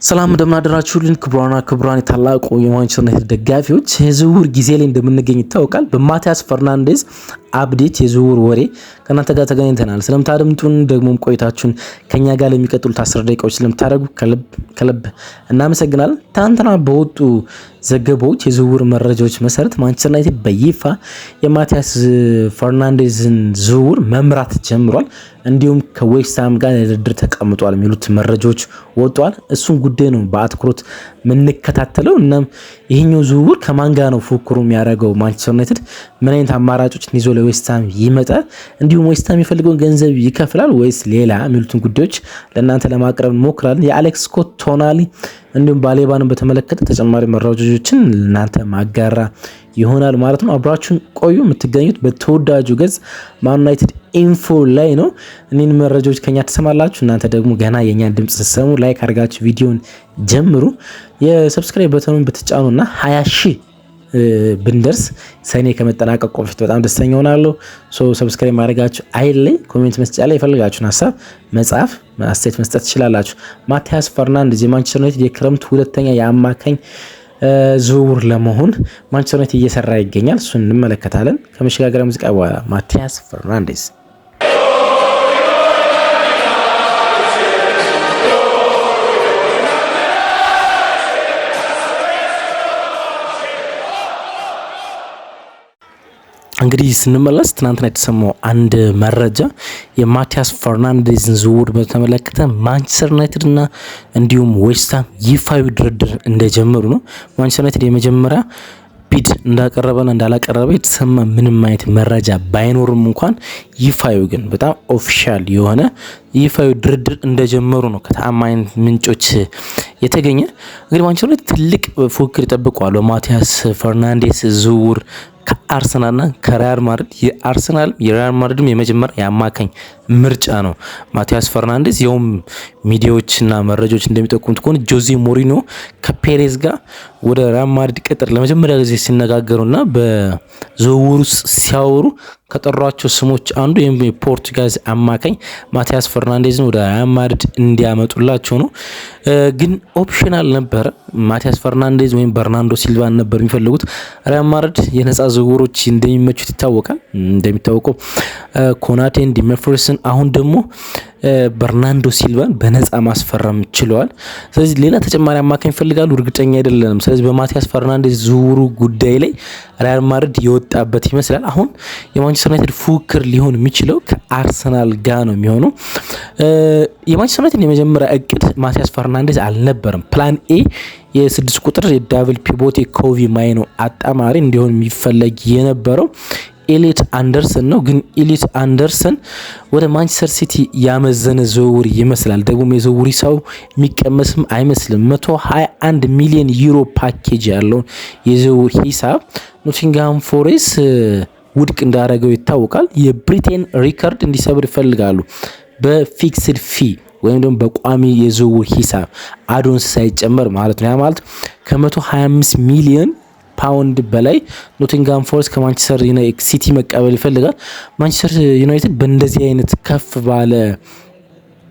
ሰላም እንደምናደራችሁልን ክቡራን የታላቁ የማንቸስተር ዩናይትድ ደጋፊዎች የዝውውር ጊዜ ላይ እንደምንገኝ ይታወቃል። በማቲያስ ፈርናንዴዝ አፕዴት የዝውውር ወሬ ከናንተ ጋር ተገናኝተናል። ስለምታደምጡን ደግሞም ቆይታችሁን ከኛ ጋር ለሚቀጥሉት 10 ደቂቃዎች ስለምታደርጉ ከልብ እናመሰግናለን። ትናንትና በወጡ ዘገባዎች የዝውውር መረጃዎች መሰረት ማንቸስተር ዩናይትድ በይፋ የማቲያስ ፈርናንዴዝን ዝውውር መምራት ጀምሯል። እንዲሁም ከዌስትሃም ጋር ለድርድር ተቀምጧል የሚሉት መረጃዎች ወጥቷል። እሱን ጉዳይ ነው በአትኩሮት የምንከታተለው። እናም ይሄኛው ዝውውር ከማን ጋር ነው ፉክክሩ የሚያደርገው? ማንቸስተር ዩናይትድ ምን አይነት አማራጮችን ይዞ ለዌስትሃም ይመጣል? እንዲሁም ዌስትሃም የሚፈልገውን ገንዘብ ይከፍላል ወይስ ሌላ የሚሉትን ጉዳዮች ለእናንተ ለማቅረብ እንሞክራለን። የአሌክስ ስኮት ቶናሊ እንዲሁም ባሌባንን በተመለከተ ተጨማሪ መረጃዎችን ለእናንተ ማጋራ ይሆናል ማለት ነው። አብራችሁን ቆዩ። የምትገኙት በተወዳጁ ገጽ ማን ዩናይትድ ኢንፎ ላይ ነው። እኔን መረጃዎች ከኛ ትሰማላችሁ። እናንተ ደግሞ ገና የኛን ድምጽ ስትሰሙ ላይክ አድርጋችሁ ቪዲዮን ጀምሩ። የሰብስክራይብ በተኑን ብትጫኑና 20,000 ብንደርስ ሰኔ ከመጠናቀቁ በፊት በጣም ደስተኛ ሆናለሁ። ሰብስክራይብ ማድረጋችሁ አይለይ። ኮሜንት መስጫ ላይ የፈልጋችሁን ሀሳብ መጻፍ አስተያየት መስጠት ትችላላችሁ። ማቲያስ ፈርናንዴዝ የማንቸስተር ዩናይትድ የክረምት ሁለተኛ የአማካኝ ዝውውር ለመሆን ማንቸስተር ዩናይትድ እየሰራ ይገኛል። እሱን እንመለከታለን። ከመሸጋገሪያ ሙዚቃ በኋላ ማቲያስ ፈርናንዴዝ እንግዲህ ስንመለስ ትናንትና የተሰማው አንድ መረጃ የማቲያስ ፈርናንዴዝን ዝውውር በተመለከተ ማንቸስተር ዩናይትድ እና እንዲሁም ዌስትሃም ይፋዊ ድርድር እንደጀመሩ ነው። ማንቸስተር ዩናይትድ የመጀመሪያ ቢድ እንዳቀረበና እንዳላቀረበ የተሰማ ምንም አይነት መረጃ ባይኖርም እንኳን ይፋዊ ግን በጣም ኦፊሻል የሆነ ይፋዊ ድርድር እንደጀመሩ ነው ከተአማኝ ምንጮች የተገኘ። እንግዲህ ማንቸስተር ዩናይትድ ትልቅ ፉክክር ይጠብቀዋል በማቲያስ ፈርናንዴዝ ዝውውር ከአርሰናልና ከሪያል ማድሪድ። የአርሰናል የሪያል ማድሪድም የመጀመሪያ የአማካኝ ምርጫ ነው ማቲያስ ፈርናንዴዝ። የውም ሚዲያዎችና መረጃዎች እንደሚጠቁሙት ከሆነ ጆዜ ሞሪኖ ከፔሬዝ ጋር ወደ ሪያል ማድሪድ ቅጥር ለመጀመሪያ ጊዜ ሲነጋገሩና በዝውውር ውስጥ ሲያወሩ ከጠሯቸው ስሞች አንዱ የፖርቱጋዝ አማካኝ ማቲያስ ፈርናንዴዝን ወደ ሪያል ማድሪድ እንዲያመጡላቸው ነው። ግን ኦፕሽናል ነበረ። ማቲያስ ፈርናንዴዝ ወይም በርናንዶ ሲልቫን ነበር የሚፈልጉት። ሪያል ማድሪድ የነጻ ዝውውሮች እንደሚመቹት ይታወቃል። እንደሚታወቀው ኮናቴን፣ ዲሜፍሬስን አሁን ደግሞ በርናንዶ ሲልቫን በነጻ ማስፈረም ችለዋል። ስለዚህ ሌላ ተጨማሪ አማካኝ ይፈልጋሉ፣ እርግጠኛ አይደለንም። ስለዚህ በማቲያስ ፈርናንዴዝ ዝውውሩ ጉዳይ ላይ ሪያል ማድሪድ የወጣበት ይመስላል። አሁን የማንቸስተር ዩናይትድ ፉክክር ሊሆን የሚችለው ከአርሰናል ጋር ነው የሚሆነው። የማንቸስተር ዩናይትድ የመጀመሪያ እቅድ ማቲያስ ፈርናንዴዝ አልነበረም። ፕላን ኤ የ6 ቁጥር የዳብል ፒቮት ኮቪ ማይኖ አጣማሪ እንዲሆን የሚፈለግ የነበረው ኤሊት አንደርሰን ነው። ግን ኤሊት አንደርሰን ወደ ማንቸስተር ሲቲ ያመዘነ ዝውውር ይመስላል። ደግሞ የዝውውር ሰው የሚቀመስም አይመስልም። 121 ሚሊዮን ዩሮ ፓኬጅ ያለውን የዝውውር ሂሳብ ኖቲንግሃም ፎሬስት ውድቅ እንዳደረገው ይታወቃል። የብሪቴን ሪከርድ እንዲሰብር ይፈልጋሉ በፊክስድ ፊ ወይም ደግሞ በቋሚ የዝውውር ሂሳብ አዶንስ ሳይጨመር ማለት ነው። ያ ማለት ከ125 ሚሊዮን ፓውንድ በላይ ኖቲንግሃም ፎሬስት ከማንቸስተር ሲቲ መቀበል ይፈልጋል። ማንቸስተር ዩናይትድ በእንደዚህ አይነት ከፍ ባለ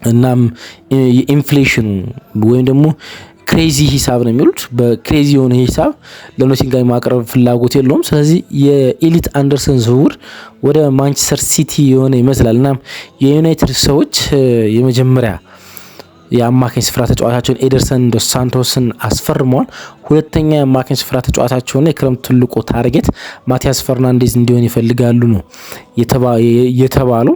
እናም የኢንፍሌሽኑ ወይም ደግሞ ክሬዚ ሂሳብ ነው የሚሉት፣ በክሬዚ የሆነ ሂሳብ ለኖቲንግሃም ማቅረብ ፍላጎት የለውም። ስለዚህ የኤሊት አንደርሰን ዝውውር ወደ ማንቸስተር ሲቲ የሆነ ይመስላል። እናም የዩናይትድ ሰዎች የመጀመሪያ የአማካኝ ስፍራ ተጫዋቻቸውን ኤደርሰን ዶስ ሳንቶስን አስፈርመዋል። ሁለተኛ የአማካኝ ስፍራ ተጫዋቻቸውና የክረምት ትልቁ ታርጌት ማቲያስ ፈርናንዴዝ እንዲሆን ይፈልጋሉ ነው የተባሉ።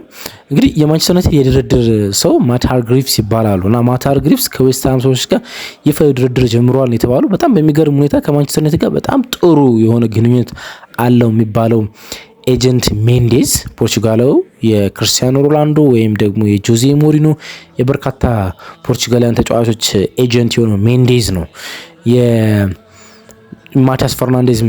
እንግዲህ የማንቸስተር ዩናይትድ የድርድር ሰው ማት ሃርግሪቭስ ይባላሉ እና ማት ሃርግሪቭስ ከዌስትሃም ሰዎች ጋር ይፋዊ ድርድር ጀምረዋል የተባሉ። በጣም በሚገርም ሁኔታ ከማንቸስተር ዩናይትድ ጋር በጣም ጥሩ የሆነ ግንኙነት አለው የሚባለው ኤጀንት ሜንዴዝ ፖርቹጋላዊ የክርስቲያኖ ሮናልዶ ወይም ደግሞ የጆዜ ሞሪኖ የበርካታ ፖርቹጋላውያን ተጫዋቾች ኤጀንት የሆነው ሜንዴዝ ነው የማቲያስ ፈርናንዴዝ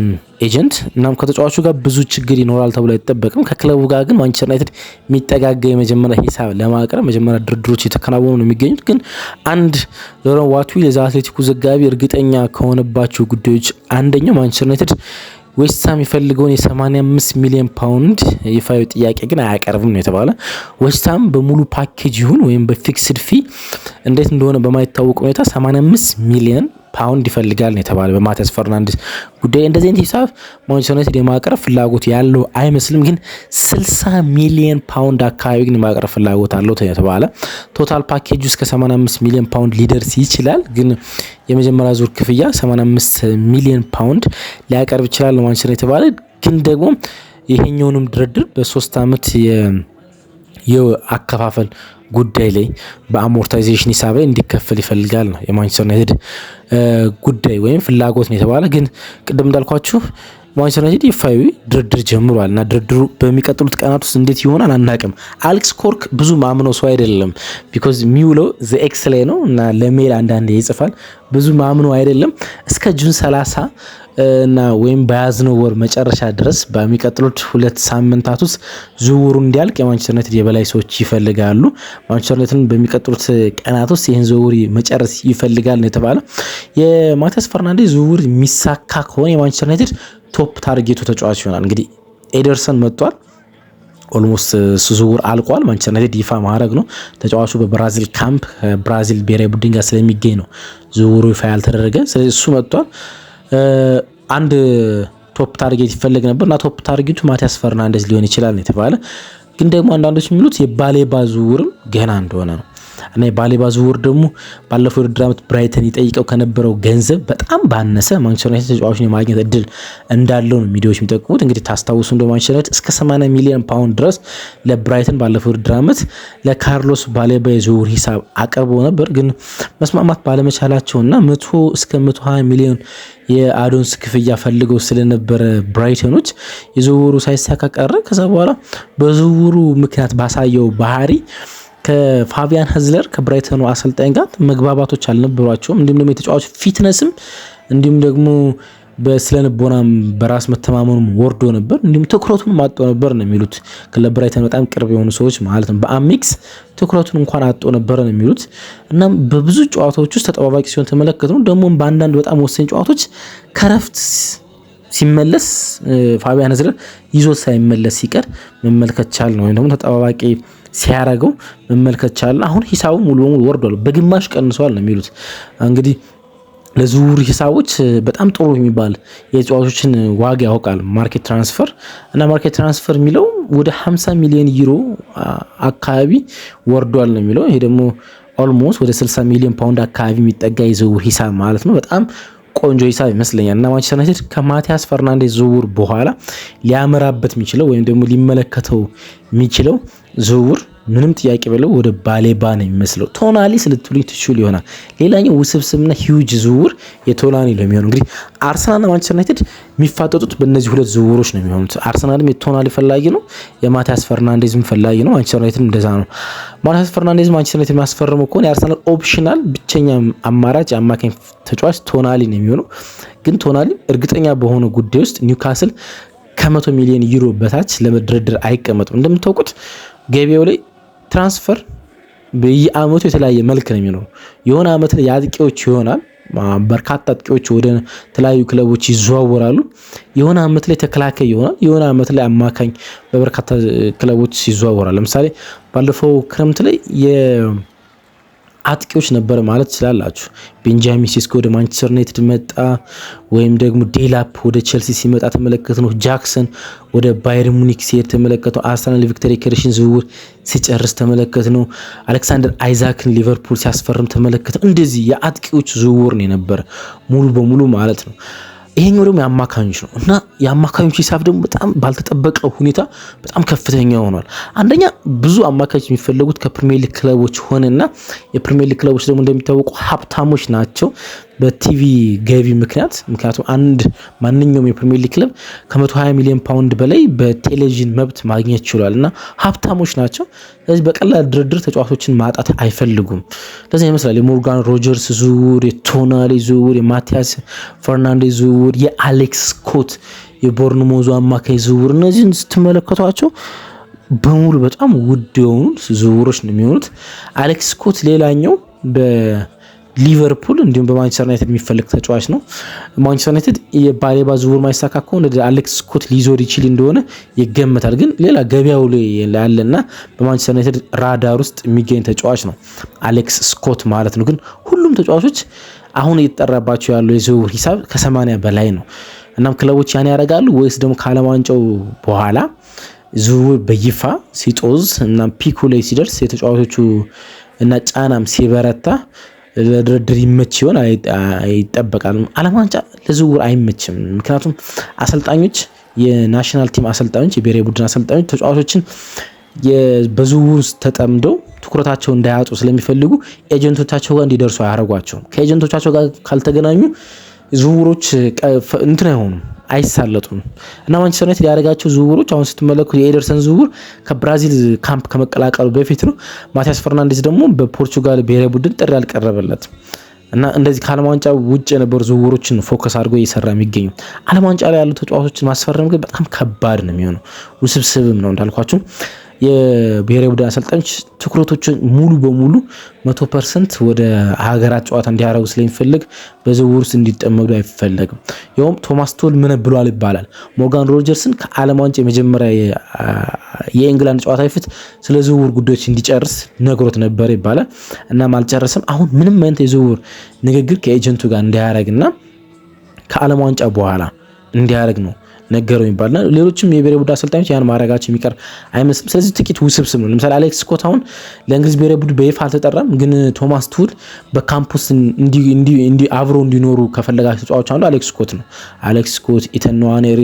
ኤጀንት። እናም ከተጫዋቹ ጋር ብዙ ችግር ይኖራል ተብሎ አይጠበቅም። ከክለቡ ጋር ግን ማንቸስተር ዩናይትድ የሚጠጋጋ የመጀመሪያ ሂሳብ ለማቅረብ መጀመሪያ ድርድሮች የተከናወኑ ነው የሚገኙት። ግን አንድ ሎረን ዋትዊል የዛ አትሌቲኩ ዘጋቢ እርግጠኛ ከሆነባቸው ጉዳዮች አንደኛው ማንቸስተር ዩናይትድ ዌስትሃም የሚፈልገውን የ85 ሚሊዮን ፓውንድ ይፋዊ ጥያቄ ግን አያቀርብም ነው የተባለ። ዌስትሃም በሙሉ ፓኬጅ ይሁን ወይም በፊክስድ ፊ እንዴት እንደሆነ በማይታወቅ ሁኔታ 85 ሚሊዮን ፓውንድ ይፈልጋል ነው የተባለ በማቲያስ ፈርናንዴዝ ጉዳይ። እንደዚህ አይነት ሂሳብ ማንቸስተር ዩናይትድ የማቅረብ ፍላጎት ያለው አይመስልም፣ ግን 60 ሚሊዮን ፓውንድ አካባቢ ግን የማቅረብ ፍላጎት አለው የተባለ። ቶታል ፓኬጅ እስከ 85 ሚሊዮን ፓውንድ ሊደርስ ይችላል፣ ግን የመጀመሪያ ዙር ክፍያ 85 ሚሊዮን ፓውንድ ሊያቀርብ ይችላል ማንቸስተር ዩናይትድ የተባለ። ግን ደግሞ ይሄኛውንም ድርድር በ3 ዓመት የአከፋፈል ጉዳይ ላይ በአሞርታይዜሽን ሂሳብ ላይ እንዲከፈል ይፈልጋል ነው የማንቸስተር ዩናይትድ ጉዳይ ወይም ፍላጎት ነው የተባለ። ግን ቅድም እንዳልኳችሁ ማንቸስተር ዩናይትድ ይፋዊ ድርድር ጀምሯል እና ድርድሩ በሚቀጥሉት ቀናት ውስጥ እንዴት ይሆናል አናውቅም። አሌክስ ኮርክ ብዙ ማምነው ሰው አይደለም፣ ቢኮዝ የሚውለው ዘ ኤክስ ላይ ነው እና ለሜል አንዳንዴ ይጽፋል። ብዙ ማምነው አይደለም እስከ ጁን 30 እና ወይም በያዝነው ወር መጨረሻ ድረስ በሚቀጥሉት 2 ሳምንታት ውስጥ ዝውውሩ እንዲያልቅ የማንቸስተር ዩናይትድ የበላይ ሰዎች ይፈልጋሉ። ማንቸስተር ዩናይትድ በሚቀጥሉት ቀናት ውስጥ ይህን ዝውውር መጨረስ ይፈልጋል ነው የተባለ። የማቲያስ ፈርናንዴዝ ዝውውር የሚሳካ ከሆነ የማንቸስተር ዩናይትድ ቶፕ ታርጌቱ ተጫዋች ይሆናል። እንግዲህ ኤደርሰን መጥቷል፣ ኦልሞስት ዝውውር አልቋል። ማንቸስተር ዩናይትድ ይፋ ማድረግ ነው። ተጫዋቹ በብራዚል ካምፕ ብራዚል ብሔራዊ ቡድን ጋር ስለሚገኝ ነው ዝውውሩ ይፋ ያልተደረገ። ስለዚህ እሱ መጥቷል። አንድ ቶፕ ታርጌት ይፈልግ ነበር እና ቶፕ ታርጌቱ ማቲያስ ፈርናንዴዝ ሊሆን ይችላል የተባለ። ግን ደግሞ አንዳንዶች የሚሉት የባሌባ ዝውውርም ገና እንደሆነ ነው እና የባሌባ ዝውውር ደግሞ ባለፈው የውድድር ዓመት ብራይተን ይጠይቀው ከነበረው ገንዘብ በጣም ባነሰ ማንቸስተር ዩናይትድ ተጫዋቹን የማግኘት እድል እንዳለው ነው ሚዲያዎች የሚጠቁሙት። እንግዲህ ታስታውሱ እንደ ማንቸስተር ዩናይትድ እስከ 80 ሚሊዮን ፓውንድ ድረስ ለብራይተን ባለፈው የውድድር ዓመት ለካርሎስ ባሌባ የዝውውር ሂሳብ አቅርቦ ነበር። ግን መስማማት ባለመቻላቸውና 100 እስከ 120 ሚሊዮን የአዶንስ ክፍያ ፈልገው ስለነበረ ብራይተኖች የዝውውሩ ሳይሳካ ቀረ። ከዛ በኋላ በዝውውሩ ምክንያት ባሳየው ባህሪ ከፋቢያን ሀዝለር ከብራይተኑ አሰልጣኝ ጋር መግባባቶች አልነበሯቸውም። እንዲሁም ደግሞ የተጫዋቹ ፊትነስም እንዲሁም ደግሞ በስለንቦናም በራስ መተማመኑም ወርዶ ነበር። እንዲሁም ትኩረቱን አጥቶ ነበር ነው የሚሉት ለብራይተን በጣም ቅርብ የሆኑ ሰዎች ማለት ነው። በአሚክስ ትኩረቱን እንኳን አጥቶ ነበር ነው የሚሉት። እናም በብዙ ጨዋታዎች ውስጥ ተጠባባቂ ሲሆን ተመለከተው። ደግሞ በአንዳንድ በጣም ወሳኝ ጨዋታዎች ከረፍት ሲመለስ ፋቢያን ሀዝለር ይዞ ሳይመለስ ሲቀር መመልከት ቻል ነው ወይም ደግሞ ተጠባባቂ ሲያረገው መመልከት ቻል። አሁን ሂሳቡ ሙሉ በሙሉ ወርዷል፣ በግማሽ ቀንሷል ነው የሚሉት። እንግዲህ ለዝውውር ሂሳቦች በጣም ጥሩ የሚባል የተጫዋቾችን ዋጋ ያውቃል ማርኬት ትራንስፈር እና ማርኬት ትራንስፈር የሚለው ወደ 50 ሚሊዮን ዩሮ አካባቢ ወርዷል ነው የሚለው። ይሄ ደግሞ ኦልሞስት ወደ 60 ሚሊዮን ፓውንድ አካባቢ የሚጠጋ የዝውውር ሂሳብ ማለት ነው። በጣም ቆንጆ ሂሳብ ይመስለኛል እና ማንቸስተር ዩናይትድ ከማቲያስ ፈርናንዴዝ ዝውውር በኋላ ሊያመራበት የሚችለው ወይም ደግሞ ሊመለከተው የሚችለው ዝውውር ምንም ጥያቄ በለው ወደ ባሌባ ነው የሚመስለው። ቶናሊ ስልትሉ ትችል ይሆናል። ሌላኛው ውስብስብና ሂውጅ ዝውውር የቶናሊ ነው የሚሆነው። እንግዲህ አርሰናልና ማንቸስተር ዩናይትድ የሚፋጠጡት በእነዚህ ሁለት ዝውውሮች ነው የሚሆኑት። አርሰናልም የቶናሊ ፈላጊ ነው፣ የማቲያስ ፈርናንዴዝም ፈላጊ ነው። ማንቸስተር ዩናይትድ እንደዛ ነው። ማቲያስ ፈርናንዴዝ ማንቸስተር ዩናይትድ የሚያስፈርመው ከሆነ የአርሰናል ኦፕሽናል ብቸኛ አማራጭ የአማካኝ ተጫዋች ቶናሊ ነው የሚሆነው። ግን ቶናሊ እርግጠኛ በሆነ ጉዳይ ውስጥ ኒውካስል ከ100 ሚሊዮን ዩሮ በታች ለመድረድር አይቀመጡም። እንደምታውቁት ገበያው ላይ ትራንስፈር በየአመቱ የተለያየ መልክ ነው የሚኖረው። የሆነ አመት ላይ የአጥቂዎች ይሆናል፣ በርካታ አጥቂዎች ወደ ተለያዩ ክለቦች ይዘዋወራሉ። የሆነ አመት ላይ ተከላካይ ይሆናል፣ የሆነ አመት ላይ አማካኝ በበርካታ ክለቦች ይዘዋወራል። ለምሳሌ ባለፈው ክረምት ላይ አጥቂዎች ነበር ማለት ትችላላችሁ። ቤንጃሚን ሲስኮ ወደ ማንቸስተር ዩናይትድ መጣ፣ ወይም ደግሞ ዴላፕ ወደ ቼልሲ ሲመጣ ተመለከት ነው። ጃክሰን ወደ ባየር ሙኒክ ሲሄድ ተመለከት ነው። አርሰናል ቪክተር ዮኬሬስን ዝውውር ሲጨርስ ተመለከት ነው። አሌክሳንደር አይዛክን ሊቨርፑል ሲያስፈርም ተመለከት ነው። እንደዚህ የአጥቂዎች ዝውውር ነው የነበረ ሙሉ በሙሉ ማለት ነው። ይሄኛው ደግሞ የአማካኞች ነው እና የአማካኞች ሂሳብ ደግሞ በጣም ባልተጠበቀ ሁኔታ በጣም ከፍተኛ ሆኗል። አንደኛ ብዙ አማካኞች የሚፈለጉት ከፕሪሚየር ሊግ ክለቦች ሆነና የፕሪሚየር ሊግ ክለቦች ደግሞ እንደሚታወቁ ሀብታሞች ናቸው በቲቪ ገቢ ምክንያቱም ማንኛውም የፕሪሚየር ሊግ ክለብ ከ120 ሚሊዮን ፓውንድ በላይ በቴሌቪዥን መብት ማግኘት ችሏል እና ሀብታሞች ናቸው። ስለዚህ በቀላል ድርድር ተጫዋቾችን ማጣት አይፈልጉም። ለዚህ ይመስላል የሞርጋን ሮጀርስ ዝውውር፣ የቶናሊ ዝውውር፣ የማቲያስ ፈርናንዴዝ ዝውውር፣ የአሌክስ ስኮት የቦርንሞዙ አማካይ ዝውውር፣ እነዚህን ስትመለከቷቸው በሙሉ በጣም ውድ የሆኑ ዝውውሮች ነው የሚሆኑት። አሌክስ ስኮት ሌላኛው ሊቨርፑል እንዲሁም በማንቸስተር ዩናይትድ የሚፈልግ ተጫዋች ነው። ማንቸስተር ዩናይትድ የባሌባ ዝውውር ማይሳካ ከሆነ አሌክስ ስኮት ሊዞር ይችል እንደሆነ ይገመታል። ግን ሌላ ገበያው ላይ ያለና በማንቸስተር ዩናይትድ ራዳር ውስጥ የሚገኝ ተጫዋች ነው አሌክስ ስኮት ማለት ነው። ግን ሁሉም ተጫዋቾች አሁን እየተጠራባቸው ያለው የዝውውር ሂሳብ ከ80 በላይ ነው። እናም ክለቦች ያን ያደርጋሉ ወይስ ደግሞ ከዓለም ዋንጫው በኋላ ዝውውር በይፋ ሲጦዝ እና ፒኩ ላይ ሲደርስ የተጫዋቾቹ እና ጫናም ሲበረታ ለድርድር ይመች ይሆን ይጠበቃል። ዓለም ዋንጫ ለዝውውር አይመችም። ምክንያቱም አሰልጣኞች፣ የናሽናል ቲም አሰልጣኞች፣ የብሔራዊ ቡድን አሰልጣኞች ተጫዋቾችን በዝውውር ውስጥ ተጠምደው ትኩረታቸው እንዳያጡ ስለሚፈልጉ ኤጀንቶቻቸው ጋር እንዲደርሱ አያደርጓቸውም። ከኤጀንቶቻቸው ጋር ካልተገናኙ ዝውውሮች እንትን አይሆኑም፣ አይሳለጡም። እና ማንቸስተር ዩናይትድ ያደረጋቸው ዝውውሮች አሁን ስትመለከቱ የኤደርሰን ዝውውር ከብራዚል ካምፕ ከመቀላቀሉ በፊት ነው። ማቲያስ ፈርናንዴዝ ደግሞ በፖርቹጋል ብሔራዊ ቡድን ጥሪ አልቀረበለትም። እና እንደዚህ ከዓለም ዋንጫ ውጭ የነበሩ ዝውውሮችን ፎከስ አድርጎ እየሰራ የሚገኙ ዓለም ዋንጫ ላይ ያሉ ተጫዋቾችን ማስፈረም ግን በጣም ከባድ ነው የሚሆነው፣ ውስብስብም ነው እንዳልኳችሁ። የብሔራዊ ቡድን አሰልጣኞች ትኩረቶችን ሙሉ በሙሉ 100% ወደ ሀገራት ጨዋታ እንዲያደርጉ ስለሚፈልግ በዝውውር ውስጥ እንዲጠመዱ አይፈለግም። ይኸውም ቶማስ ቱል ምን ብሏል ይባላል። ሞርጋን ሮጀርስን ከዓለም ዋንጫ የመጀመሪያ የእንግላንድ ጨዋታ በፊት ስለ ዝውውር ጉዳዮች እንዲጨርስ ነግሮት ነበር ይባላል። እናም አልጨረሰም። አሁን ምንም አይነት የዝውውር ንግግር ከኤጀንቱ ጋር እንዲያደርግና ከዓለም ዋንጫ በኋላ እንዲያደርግ ነው ነገረው ይባልና ሌሎችም የብሔራዊ ቡድን አሰልጣኞች ያን ማድረጋቸው የሚቀር አይመስልም። ስለዚህ ጥቂት ውስብስብ ነው። ለምሳሌ አሌክስ ስኮት አሁን ለእንግሊዝ ብሔራዊ ቡድን በይፋ አልተጠራም፣ ግን ቶማስ ቱል በካምፑስ አብሮ እንዲኖሩ ከፈለጋቸው ተጫዋቾች አንዱ አሌክስ ስኮት ነው። አሌክስ ስኮት፣ ኢተን ንዋኔሪ፣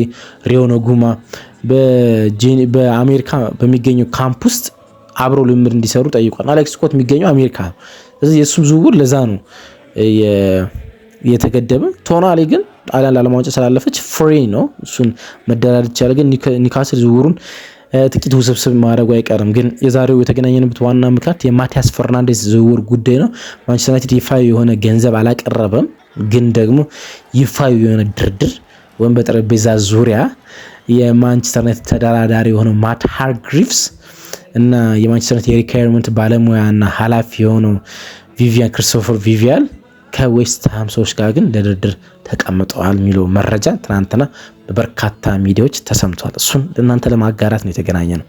ሪዮ ነጉማ በአሜሪካ በሚገኘው ካምፕ ውስጥ አብሮ ልምድ እንዲሰሩ ጠይቋል። አሌክስ ስኮት የሚገኘው አሜሪካ ነው። ስለዚህ የእሱም ዝውውር ለዛ ነው የተገደበ። ቶናሊ ግን ጣሊያን ለዓለም ዋንጫ ስላለፈች ፍሪ ነው፣ እሱን መደራደር ይቻላል። ግን ኒውካስል ዝውውሩን ጥቂት ውስብስብ ማድረጉ አይቀርም። ግን የዛሬው የተገናኘንበት ዋና ምክንያት የማቲያስ ፈርናንዴዝ ዝውውር ጉዳይ ነው። ማንቸስተር ዩናይትድ ይፋዊ የሆነ ገንዘብ አላቀረበም፣ ግን ደግሞ ይፋዊ የሆነ ድርድር ወይም በጠረጴዛ ዙሪያ የማንቸስተር ዩናይትድ ተደራዳሪ የሆነው ማት ሃርግሪቭስ እና የማንቸስተር ዩናይትድ የሪኳየርመንት ባለሙያና ኃላፊ የሆነው ክሪስቶፈር ቪቪያል ከዌስት ሃም ሰዎች ጋር ግን ለድርድር ተቀምጠዋል የሚለው መረጃ ትናንትና በበርካታ ሚዲያዎች ተሰምቷል። እሱን ለእናንተ ለማጋራት ነው የተገናኘ ነው።